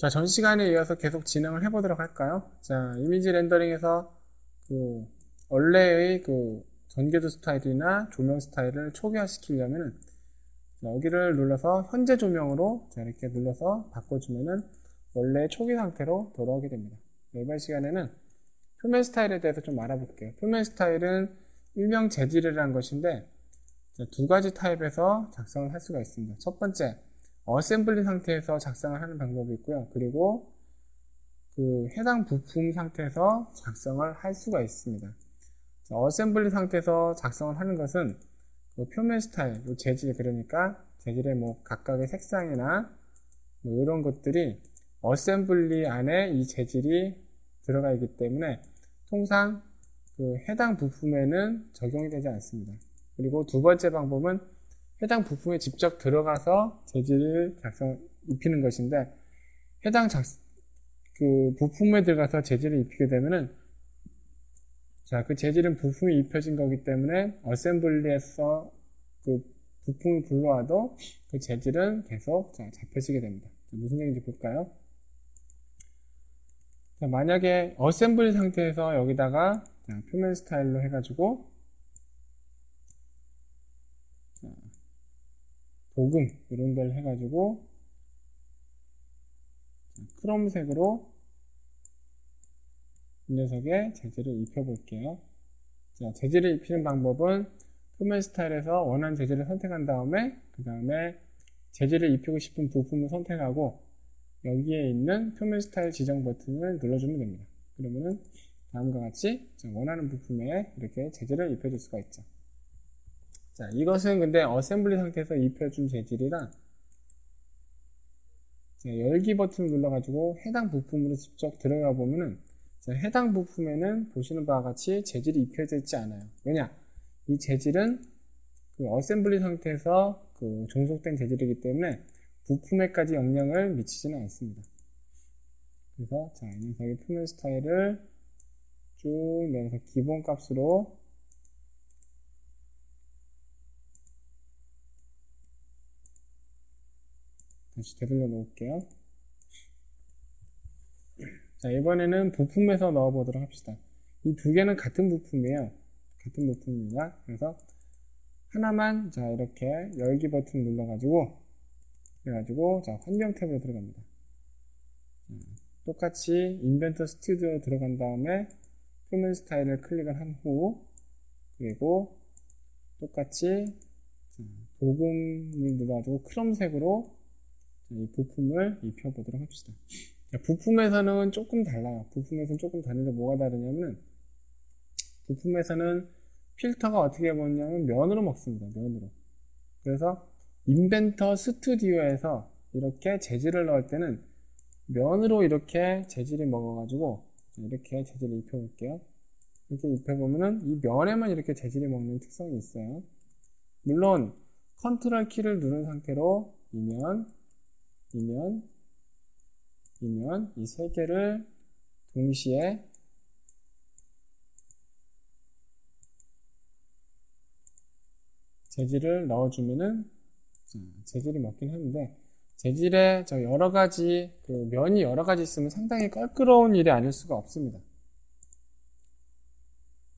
자, 전 시간에 이어서 계속 진행을 해보도록 할까요? 자, 이미지 렌더링에서 그 원래의 그 전개도 스타일이나 조명 스타일을 초기화시키려면은 여기를 눌러서 현재 조명으로 자, 이렇게 눌러서 바꿔주면은 원래 초기 상태로 돌아오게 됩니다. 이번 시간에는 표면 스타일에 대해서 좀 알아볼게요. 표면 스타일은 일명 재질이라는 것인데 두 가지 타입에서 작성을 할 수가 있습니다. 첫 번째, 어셈블리 상태에서 작성을 하는 방법이 있고요. 그리고 그 해당 부품 상태에서 작성을 할 수가 있습니다. 어셈블리 상태에서 작성을 하는 것은 그 표면 스타일, 재질, 그러니까 재질의 뭐 각각의 색상이나 뭐 이런 것들이 어셈블리 안에 이 재질이 들어가 있기 때문에 통상 그 해당 부품에는 적용이 되지 않습니다. 그리고 두 번째 방법은 해당 부품에 직접 들어가서 재질을 입히는 것인데 해당 그 부품에 들어가서 재질을 입히게 되면은 자, 그 재질은 부품이 입혀진 거기 때문에 어셈블리에서 그 부품을 불러와도 그 재질은 계속 잡혀지게 됩니다. 무슨 얘기인지 볼까요? 자, 만약에 어셈블리 상태에서 여기다가 표면 스타일로 해가지고 도금 이런 데를 해가지고 크롬색으로 이 녀석에 재질을 입혀볼게요. 자, 재질을 입히는 방법은 표면 스타일에서 원하는 재질을 선택한 다음에 그 다음에 재질을 입히고 싶은 부품을 선택하고 여기에 있는 표면 스타일 지정 버튼을 눌러주면 됩니다. 그러면은 다음과 같이 원하는 부품에 이렇게 재질을 입혀줄 수가 있죠. 자, 이것은 근데 어셈블리 상태에서 입혀준 재질이라 열기 버튼을 눌러가지고 해당 부품으로 직접 들어가 보면은 해당 부품에는 보시는 바와 같이 재질이 입혀져 있지 않아요. 왜냐? 이 재질은 그 어셈블리 상태에서 그 종속된 재질이기 때문에 부품에까지 영향을 미치지는 않습니다. 그래서 자, 이 녀석의 표면 스타일을 쭉 내려서 기본 값으로 다시 되돌려 놓을게요. 자, 이번에는 부품에서 넣어 보도록 합시다. 이 두 개는 같은 부품이에요. 같은 부품입니다. 그래서 하나만 자, 이렇게 열기 버튼 눌러가지고 그래가지고 자, 환경 탭으로 들어갑니다. 똑같이 인벤터 스튜디오 들어간 다음에 표면 스타일을 클릭을 한 후 그리고 똑같이 도금을 눌러가지고 크롬색으로 이 부품을 입혀보도록 합시다. 부품에서는 조금 달라요. 부품에서는 조금 다른데 뭐가 다르냐면 부품에서는 필터가 어떻게 먹냐면 면으로 먹습니다. 면으로. 그래서 인벤터 스튜디오에서 이렇게 재질을 넣을 때는 면으로 이렇게 재질이 먹어가지고 이렇게 재질을 입혀볼게요. 이렇게 입혀보면은 이 면에만 이렇게 재질이 먹는 특성이 있어요. 물론 컨트롤 키를 누른 상태로 이면 이 세 개를 동시에 재질을 넣어주면은 재질이 먹긴 하는데 재질에 여러 가지 그 면이 여러 가지 있으면 상당히 껄끄러운 일이 아닐 수가 없습니다.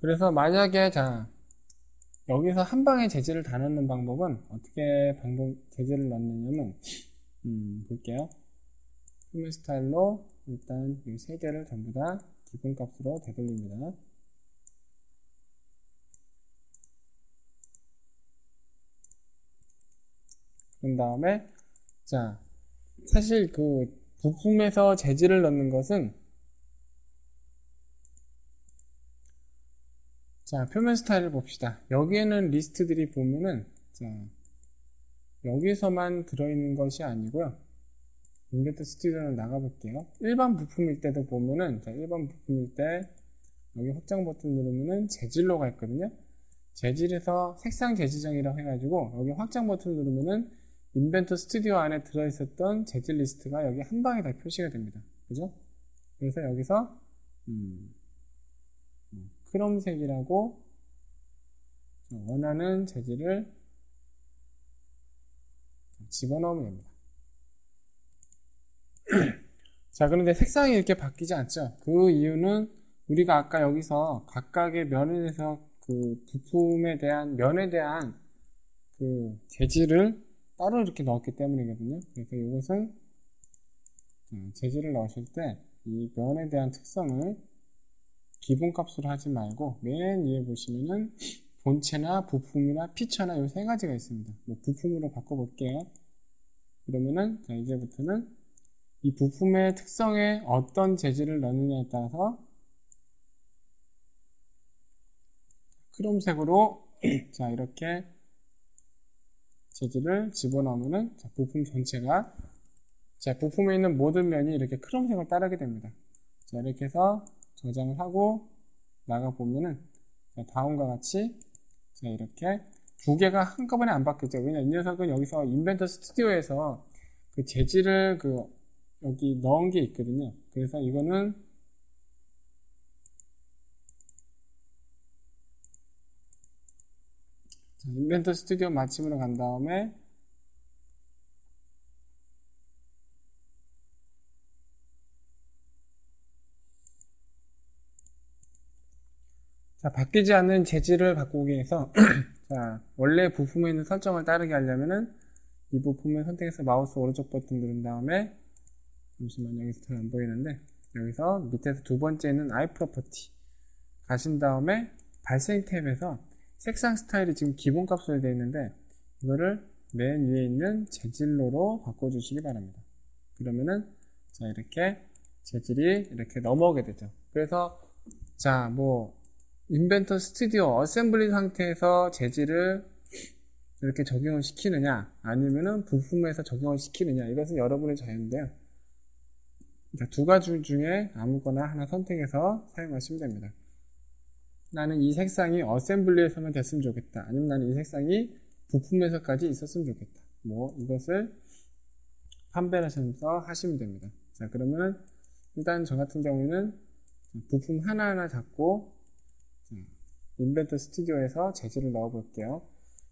그래서 만약에 자 여기서 한 방에 재질을 다 넣는 방법은 어떻게 재질을 넣느냐면 볼게요. 표면 스타일로 일단 이 세 개를 전부 다 기본값으로 되돌립니다. 그런 다음에 자 사실 그 부품에서 재질을 넣는 것은 자 표면 스타일을 봅시다. 여기에는 리스트들이 보면은 자 여기서만 들어있는 것이 아니고요. 인벤터 스튜디오를 나가볼게요. 일반 부품일 때도 보면은 자 일반 부품일 때 여기 확장 버튼 누르면은 재질로 가 있거든요. 재질에서 색상 재지정이라고 해가지고 여기 확장 버튼 누르면은 인벤터 스튜디오 안에 들어있었던 재질 리스트가 여기 한 방에 다 표시가 됩니다. 그죠? 그래서 여기서 크롬색이라고 원하는 재질을 집어넣으면 됩니다. 자, 그런데 색상이 이렇게 바뀌지 않죠. 그 이유는 우리가 아까 여기서 각각의 면에 대해서 그 부품에 대한 면에 대한 그 재질을 따로 이렇게 넣었기 때문이거든요. 그래서 이것은 재질을 넣으실 때 이 면에 대한 특성을 기본값으로 하지 말고 맨 위에 보시면은 본체나 부품이나 피처나 이 세 가지가 있습니다. 뭐 부품으로 바꿔볼게요. 그러면은 자, 이제부터는 이 부품의 특성에 어떤 재질을 넣느냐에 따라서 크롬색으로 자, 이렇게 재질을 집어넣으면은 자, 부품 전체가 자, 부품에 있는 모든 면이 이렇게 크롬색을 따르게 됩니다. 자, 이렇게 해서 저장을 하고 나가보면은 자, 다음과 같이 자, 이렇게 두 개가 한꺼번에 안 바뀌죠. 왜냐, 이 녀석은 여기서 인벤터 스튜디오에서 그 재질을 여기 넣은 게 있거든요. 그래서 이거는 자, 인벤터 스튜디오 마침으로 간 다음에 자, 바뀌지 않는 재질을 바꾸기 위해서 자, 원래 부품에 있는 설정을 따르게 하려면은 이 부품을 선택해서 마우스 오른쪽 버튼 누른 다음에 잠시만 여기서 잘 안 보이는데 여기서 밑에서 두 번째 있는 I 프로퍼티 가신 다음에 발생 탭에서 색상 스타일이 지금 기본 값으로 되어 있는데 이거를 맨 위에 있는 재질로로 바꿔주시기 바랍니다. 그러면은 자 이렇게 재질이 이렇게 넘어오게 되죠. 그래서 자 뭐 인벤터 스튜디오 어셈블리 상태에서 재질을 이렇게 적용을 시키느냐 아니면은 부품에서 적용을 시키느냐 이것은 여러분의 자유인데요. 자, 두 가지 중에 아무거나 하나 선택해서 사용하시면 됩니다. 나는 이 색상이 어셈블리에서만 됐으면 좋겠다. 아니면 나는 이 색상이 부품에서까지 있었으면 좋겠다. 뭐 이것을 판별하셔서 하시면 됩니다. 자, 그러면 일단 저 같은 경우에는 부품 하나하나 잡고 인벤터 스튜디오에서 재질을 넣어 볼게요.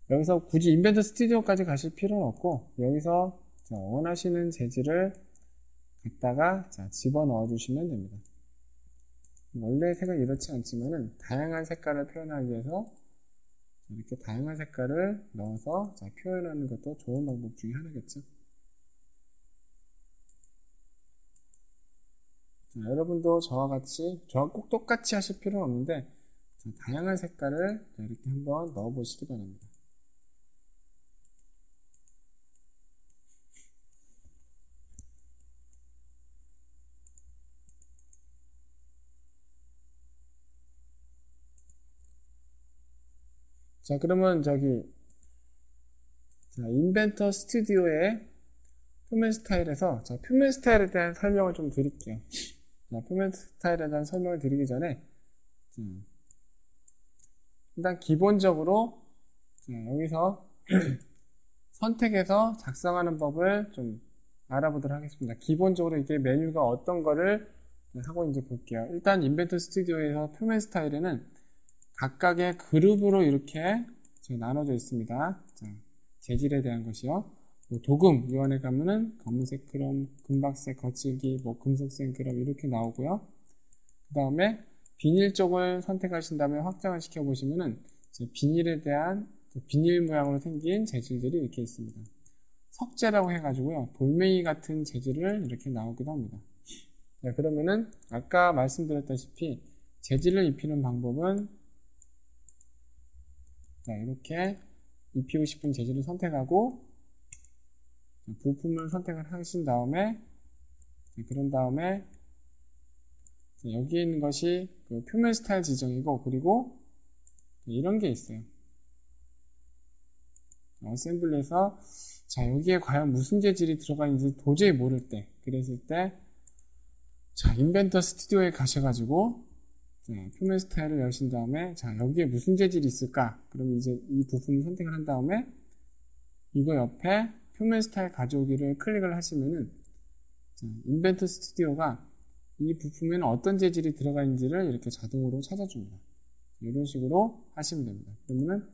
여기서 굳이 인벤터 스튜디오까지 가실 필요는 없고 여기서 원하시는 재질을 갖다가 집어넣어 주시면 됩니다. 원래 색은 이렇지 않지만은 다양한 색깔을 표현하기 위해서 이렇게 다양한 색깔을 넣어서 표현하는 것도 좋은 방법 중에 하나겠죠. 자, 여러분도 저와 꼭 똑같이 하실 필요는 없는데 다양한 색깔을 이렇게 한번 넣어 보시기 바랍니다. 자, 그러면 인벤터 스튜디오의 표면 스타일에서 표면 스타일에 대한 설명을 좀 드릴게요. 자, 표면 스타일에 대한 설명을 드리기 전에 일단 기본적으로 여기서 선택해서 작성하는 법을 좀 알아보도록 하겠습니다. 기본적으로 이게 메뉴가 어떤 거를 하고 있는지 볼게요. 일단 인벤터 스튜디오에서 표면 스타일에는 각각의 그룹으로 이렇게 나눠져 있습니다. 자, 재질에 대한 것이요. 뭐 도금 요원에 가면은 검은색 크롬, 금박색 거칠기, 뭐 금속색 크롬 이렇게 나오고요. 그 다음에 비닐 쪽을 선택하신 다음에 확장을 시켜 보시면은 비닐에 대한 비닐 모양으로 생긴 재질들이 이렇게 있습니다. 석재라고 해가지고요. 돌멩이 같은 재질을 이렇게 나오기도 합니다. 자, 그러면은 아까 말씀드렸다시피 재질을 입히는 방법은 자, 이렇게 입히고 싶은 재질을 선택하고 부품을 선택을 하신 다음에 그런 다음에 여기에 있는 것이 그 표면 스타일 지정이고 그리고 이런 게 있어요. 어셈블리에서 자 여기에 과연 무슨 재질이 들어가 있는지 도저히 모를 때 그랬을 때 자 인벤터 스튜디오에 가셔가지고 표면 스타일을 여신 다음에 자 여기에 무슨 재질이 있을까 그럼 이제 이 부품을 선택을 한 다음에 이거 옆에 표면 스타일 가져오기를 클릭을 하시면은 자, 인벤터 스튜디오가 이 부품에는 어떤 재질이 들어가 있는지를 이렇게 자동으로 찾아줍니다. 이런 식으로 하시면 됩니다. 그러면은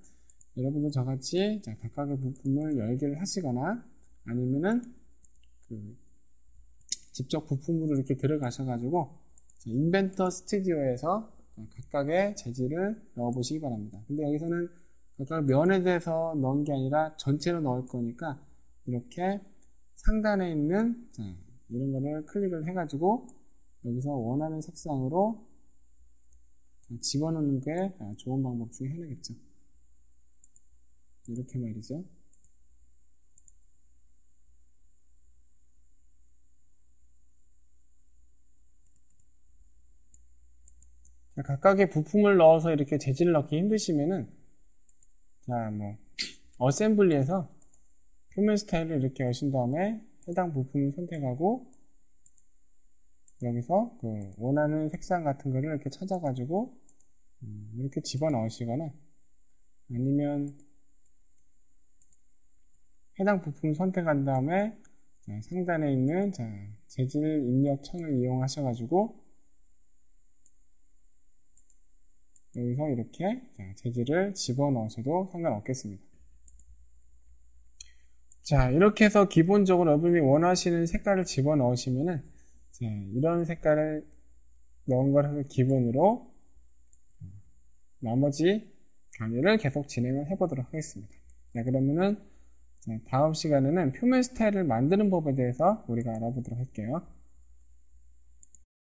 여러분도 저같이 각각의 부품을 열기를 하시거나 아니면은 직접 부품으로 이렇게 들어가셔가지고 인벤터 스튜디오에서 각각의 재질을 넣어 보시기 바랍니다. 근데 여기서는 각각 면에 대해서 넣은 게 아니라 전체로 넣을 거니까 이렇게 상단에 있는 이런 거를 클릭을 해가지고 여기서 원하는 색상으로 집어넣는 게 좋은 방법 중에 하나겠죠. 이렇게 말이죠. 각각의 부품을 넣어서 이렇게 재질을 넣기 힘드시면은 어셈블리에서 표면 스타일을 이렇게 여신 다음에 해당 부품을 선택하고 여기서 그 원하는 색상 같은 거를 이렇게 찾아가지고 이렇게 집어넣으시거나 아니면 해당 부품 선택한 다음에 상단에 있는 재질 입력 창을 이용하셔가지고 여기서 이렇게 재질을 집어넣으셔도 상관없겠습니다. 자, 이렇게 해서 기본적으로 여러분이 원하시는 색깔을 집어넣으시면은 이런 색깔을 넣은 걸 기본으로 나머지 강의를 계속 진행을 해보도록 하겠습니다. 자, 그러면은 다음 시간에는 표면 스타일을 만드는 법에 대해서 우리가 알아보도록 할게요.